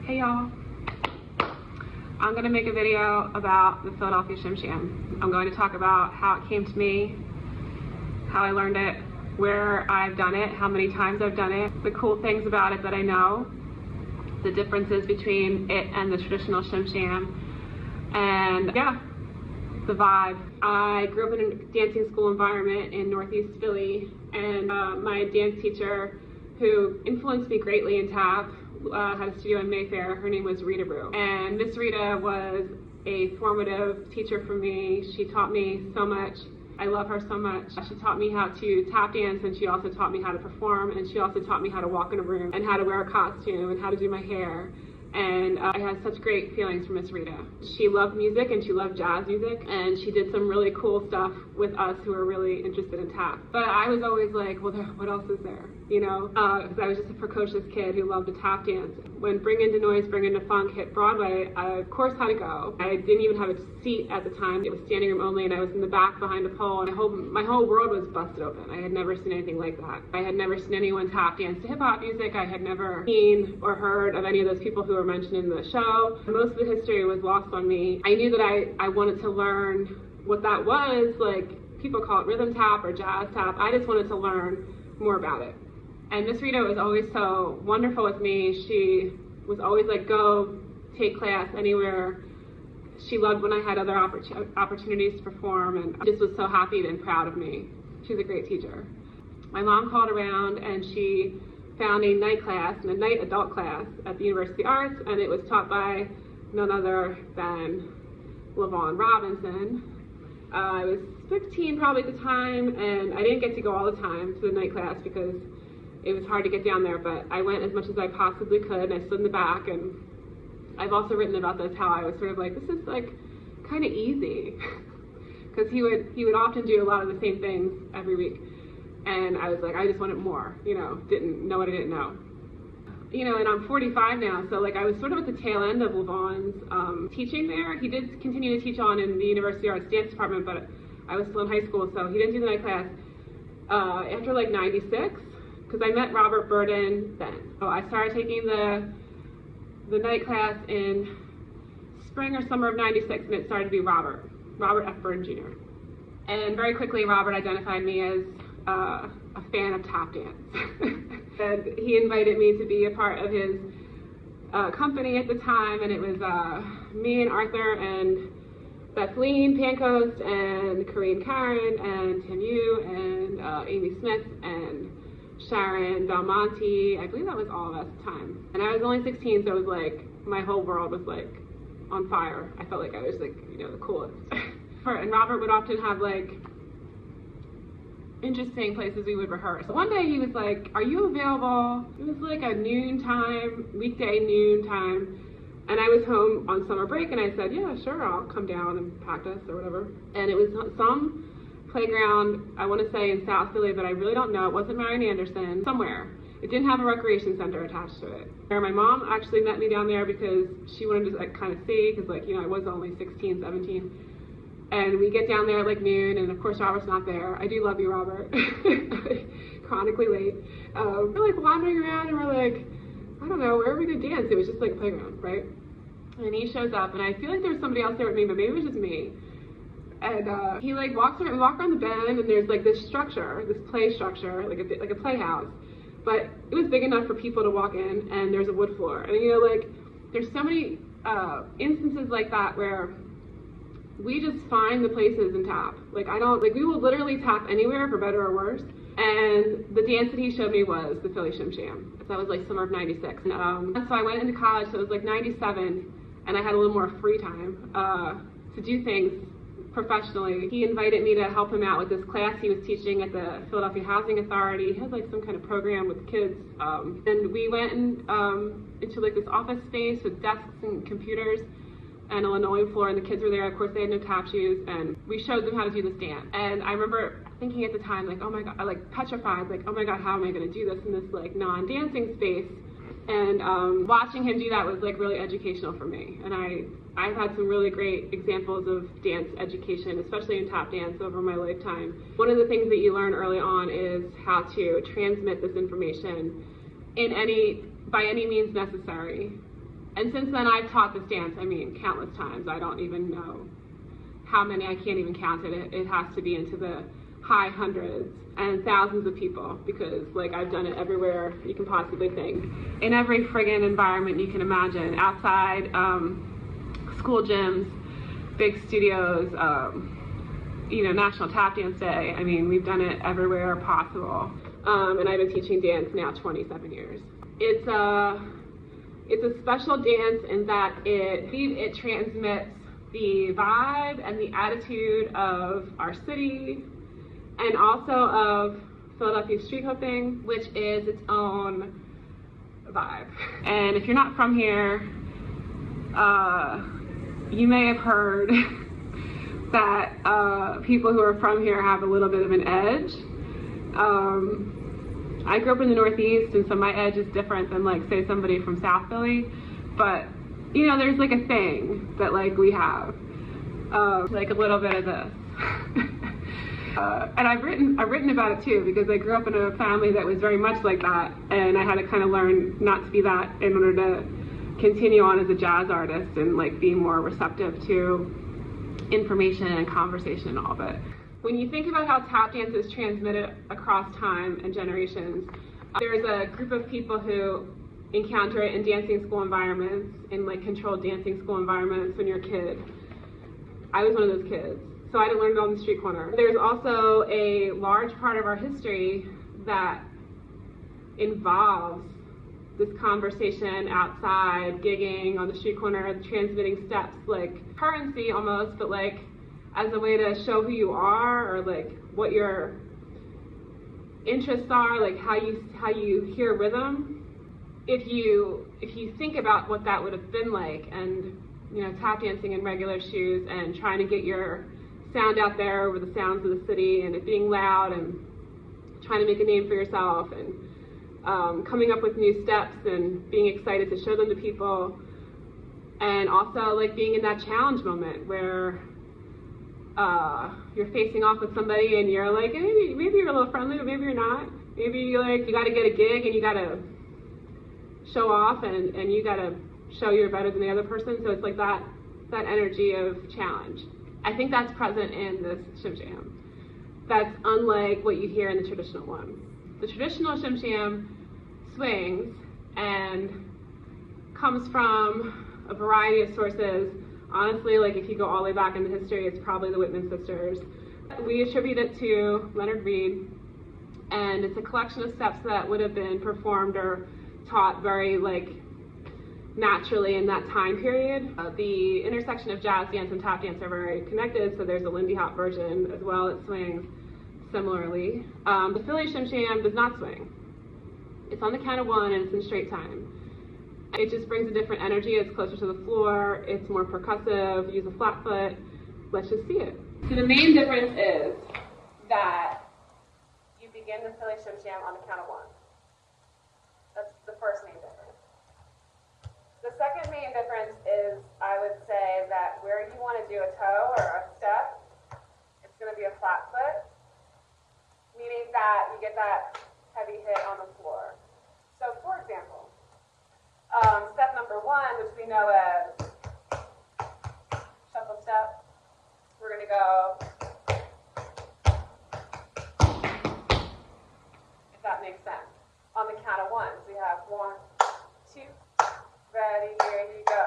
Hey y'all, I'm going to make a video about the Philadelphia Shim. I'm going to talk about how it came to me, how I learned it, where I've done it, how many times I've done it, the cool things about it that I know, the differences between it and the traditional Shim, and yeah, the vibe. I grew up in a dancing school environment in Northeast Philly, and my dance teacher, who influenced me greatly in tap, had a studio in Mayfair. Her name was Rita Brew, and Miss Rita was a formative teacher for me. She taught me so much. I love her so much. She taught me how to tap dance, and she also taught me how to perform, and she also taught me how to walk in a room and how to wear a costume and how to do my hair. And I had such great feelings for Miss Rita. She loved music, and she loved jazz music, and she did some really cool stuff with us who were really interested in tap. But I was always like, well, what else is there? You know, because I was just a precocious kid who loved to tap dance. When Bring Into Noise, Bring Into Funk hit Broadway, I of course had to go. I didn't even have a seat at the time. It was standing room only, and I was in the back behind a pole, and my whole world was busted open. I had never seen anything like that. I had never seen anyone tap dance to hip hop music. I had never seen or heard of any of those people who were mentioned in the show. Most of the history was lost on me. I knew that I wanted to learn what that was. Like, people call it rhythm tap or jazz tap. I just wanted to learn more about it. And Miss Rita was always so wonderful with me. She was always like, go take class anywhere. She loved when I had other opportunities to perform, and I just was so happy and proud of me. She was a great teacher. My mom called around, and she found a night class, and a night adult class at the University of the Arts, and it was taught by none other than LaVaughn Robinson. I was 15 probably at the time, and I didn't get to go all the time to the night class because it was hard to get down there, but I went as much as I possibly could, and I stood in the back, and I've also written about this, how I was sort of like, this is like kind of easy, because he would often do a lot of the same things every week. And I was like, I just wanted more, you know, didn't know what I didn't know. You know, and I'm 45 now, so like I was sort of at the tail end of LaVaughn's teaching there. He did continue to teach on in the University of Arts Dance Department, but I was still in high school, so he didn't do the night class after like 96, because I met Robert Burden then. So I started taking the night class in spring or summer of 96, and it started to be Robert F. Burden Jr. And very quickly, Robert identified me as a fan of tap dance. And he invited me to be a part of his company at the time, and it was me and Arthur and Bethleen Pancoast and Corinne Karen and Tim Yu and Amy Smith and Sharon Belmonte. I believe that was all of us at the time. And I was only 16, so it was like, my whole world was like on fire. I felt like I was like, you know, the coolest. And Robert would often have like interesting places we would rehearse. One day he was like, are you available? It was like a noon time, weekday noon time. And I was home on summer break, and I said, yeah, sure, I'll come down and practice or whatever. And it was some playground, I want to say in South Philly, but I really don't know. It wasn't Marian Anderson, somewhere. It didn't have a recreation center attached to it. My mom actually met me down there because she wanted to like kind of see, because like, you know, I was only 16, 17. And we get down there at like noon, and of course Robert's not there. I do love you, Robert. Chronically late. We're like wandering around, and we're like, I don't know, where are we gonna dance? It was just like a playground, right? And he shows up, and I feel like there was somebody else there with me, but maybe it was just me. And he like walks around, we walk around the bend, and there's like this structure, this play structure, like a playhouse. But it was big enough for people to walk in, and there's a wood floor. And you know, like, there's so many instances like that where we just find the places and tap. Like, we will literally tap anywhere, for better or worse. And the dance that he showed me was the Philly Shim. So that was like summer of 96. And so I went into college, so it was like 97, and I had a little more free time to do things professionally. He invited me to help him out with this class he was teaching at the Philadelphia Housing Authority. He had like some kind of program with kids. And we went into like this office space with desks and computers and a linoleum floor, and the kids were there. Of course, they had no tap shoes, and we showed them how to do this dance. And I remember thinking at the time, like, oh my God, like petrified, like, oh my God, how am I gonna do this in this like non-dancing space? And watching him do that was like really educational for me. And I've had some really great examples of dance education, especially in tap dance, over my lifetime. One of the things that you learn early on is how to transmit this information by any means necessary. And since then, I've taught this dance, I mean, countless times. I don't even know how many, I can't even count it. It has to be into the high hundreds and thousands of people, because like I've done it everywhere you can possibly think. In every friggin' environment you can imagine. Outside, school gyms, big studios, you know, National Tap Dance Day. I mean, we've done it everywhere possible. And I've been teaching dance now 27 years. It's a special dance in that it transmits the vibe and the attitude of our city, and also of Philadelphia street hooping, which is its own vibe. And if you're not from here, you may have heard that people who are from here have a little bit of an edge. I grew up in the Northeast, and so my edge is different than, like, say, somebody from South Philly. But, you know, there's like a thing that, like, we have, like a little bit of this. And I've written about it too, because I grew up in a family that was very much like that, and I had to kind of learn not to be that in order to continue on as a jazz artist and like be more receptive to information and conversation and all of it. When you think about how tap dance is transmitted across time and generations, there's a group of people who encounter it in dancing school environments, in like controlled dancing school environments when you're a kid. I was one of those kids, so I didn't learn it on the street corner. There's also a large part of our history that involves this conversation outside, gigging on the street corner, transmitting steps, like currency almost, but like as a way to show who you are, or like what your interests are, like how you hear rhythm. If you think about what that would have been like, and you know, tap dancing in regular shoes and trying to get your sound out there over the sounds of the city, and it being loud, and trying to make a name for yourself, and coming up with new steps and being excited to show them to people, and also like being in that challenge moment where you're facing off with somebody and you're like, hey, maybe you're a little friendly, but maybe you're not. Maybe you got to get a gig and you got to show off, and you got to show you're better than the other person. So it's like that energy of challenge. I think that's present in this Shim Sham. That's unlike what you hear in the traditional one. The traditional Shim Sham swings and comes from a variety of sources. Honestly, like if you go all the way back into history, it's probably the Whitman sisters. We attribute it to Leonard Reed, and it's a collection of steps that would have been performed or taught very like naturally in that time period. The intersection of jazz dance and tap dance are very connected, so there's a Lindy Hop version as well. It swings similarly. The Philly Shim Sham does not swing. It's on the count of one, and it's in straight time. It just brings a different energy. It's closer to the floor. It's more percussive. Use a flat foot. Let's just see it. So the main difference is that you begin the Philly Shim Sham on the count of one. That's the first main difference. The second main difference is, I would say, that where you want to do a toe or a step, it's going to be a flat foot, meaning that you get that heavy hit on the floor. So, for example, step number one, which we know as shuffle step, we're going to go, if that makes sense, on the count of one. So we have 1, 2, ready, here you go.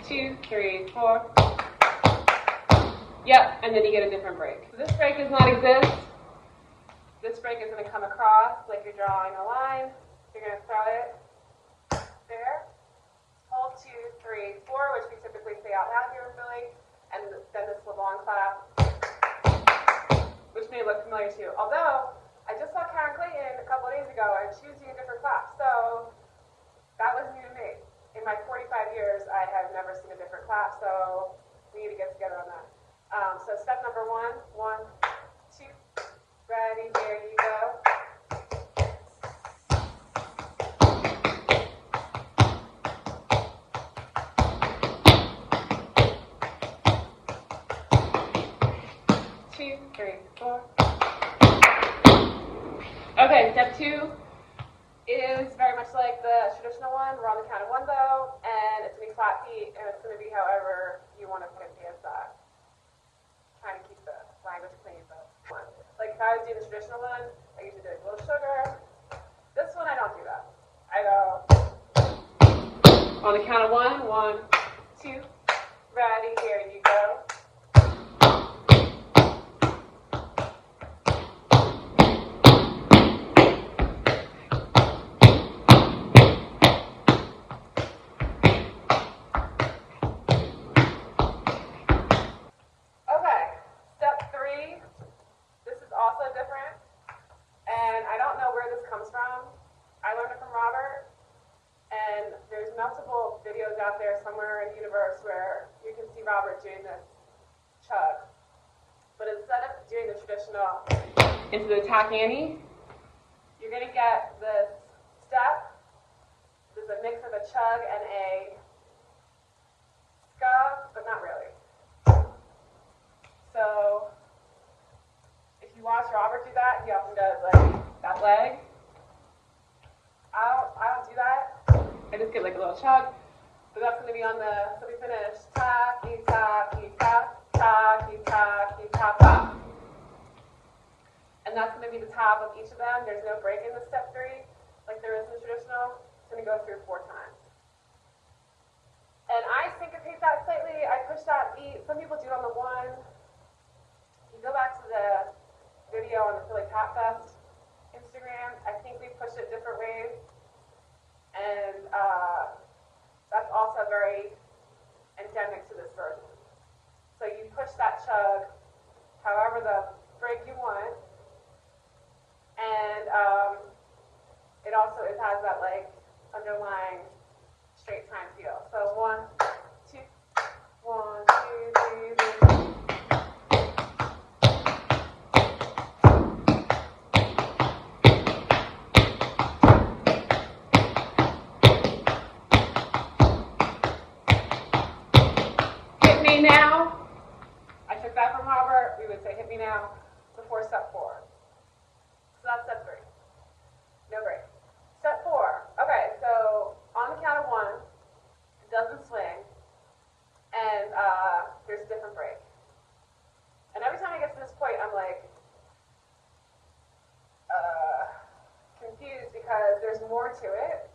Two, three, 4. Yep, and then you get a different break. So this break does not exist. This break is going to come across like you're drawing a line. You're going to throw it there. Hold 2, 3, 4, which we typically say out loud here in Philly, and then this long clap, which may look familiar to you. Although, I just saw Karen Clayton a couple of days ago, and she was doing a different clap, so that was new to me. In my 45 years, I have never seen a different clap, so we need to get together on that. So step number 1, 1, 2, ready, there you go. 3, 4. Okay, step 2 is very much like the traditional one. We're on the count of 1 though, and it's going to be flat feet, and it's going to be however you want to put it dance that. Trying to keep the language clean, but one. Like if I was doing the traditional one, I usually do a little sugar. This one I don't do that. I go on the count of 1, 1, 2, ready, here you go. Multiple videos out there somewhere in the universe where you can see Robert doing this chug. But instead of doing the traditional into the tack Annie, you're going to get this step. This is a mix of a chug and a ska, but not really. So if you watch Robert do that, he often does like that leg. I don't do that. I just get like a little chug, but that's going to be on the, so we finish, tacky, tacky, tap, tacky, tacky, tap, tap. And that's going to be the top of each of them. There's no break in the step 3, like there is in the traditional. It's going to go through 4 times. And I syncopate that slightly. I push that beat. Some people do it on the 1. If you go back to the video on the Philly Tap Fest Instagram, I think we pushed it different ways. And that's also very endemic to this version. So you push that chug however the break you want, and it also has that like underlying straight time feel. So 1, 2, 1, 2, 3, 4. Now, I took that from Robert, we would say hit me now before step 4. So that's step 3. No break. Step 4. Okay, so on the count of 1, it doesn't swing, and there's a different break. And every time I get to this point, I'm like confused because there's more to it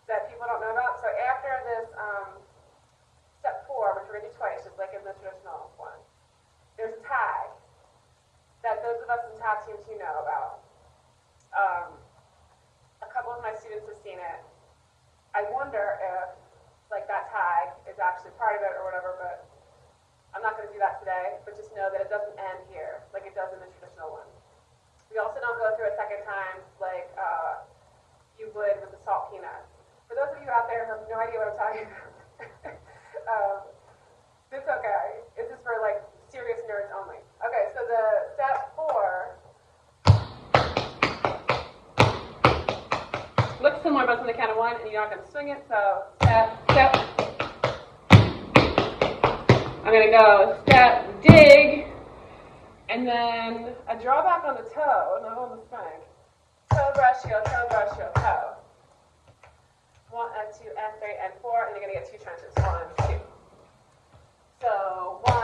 that people don't know about. So after this step 4, which we're going to do twice, just like in the traditional one, there's a tag that those of us in tap teams you know about. A couple of my students have seen it. I wonder if like that tag is actually part of it or whatever, but I'm not going to do that today, but just know that it doesn't end here like it does in the traditional one. We also don't go through a second time like you would with the salt peanuts. For those of you out there who have no idea what I'm talking about, it's okay. This is for like serious nerds only. Okay, so the step 4 looks similar, but it's on the count of 1, and you're not going to swing it. So step, step. I'm going to go step, dig, and then a drawback on the toe, not on the swing. Toe, brush, heel, toe. 1 and 2 and 3 and 4, and you're going to get 2 trenches. 1, 2. So 1.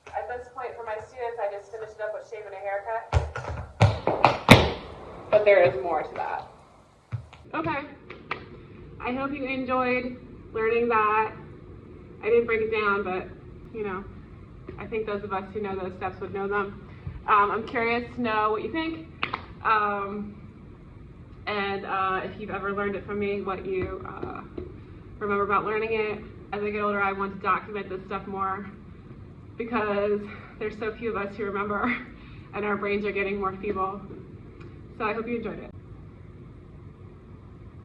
At this point for my students, I just finished it up with shaving a haircut. But there is more to that. Okay. I hope you enjoyed learning that. I didn't break it down, but, you know, I think those of us who know those steps would know them. I'm curious to know what you think. And if you've ever learned it from me, what you remember about learning it. As I get older, I want to document this stuff more because there's so few of us who remember and our brains are getting more feeble. So I hope you enjoyed it.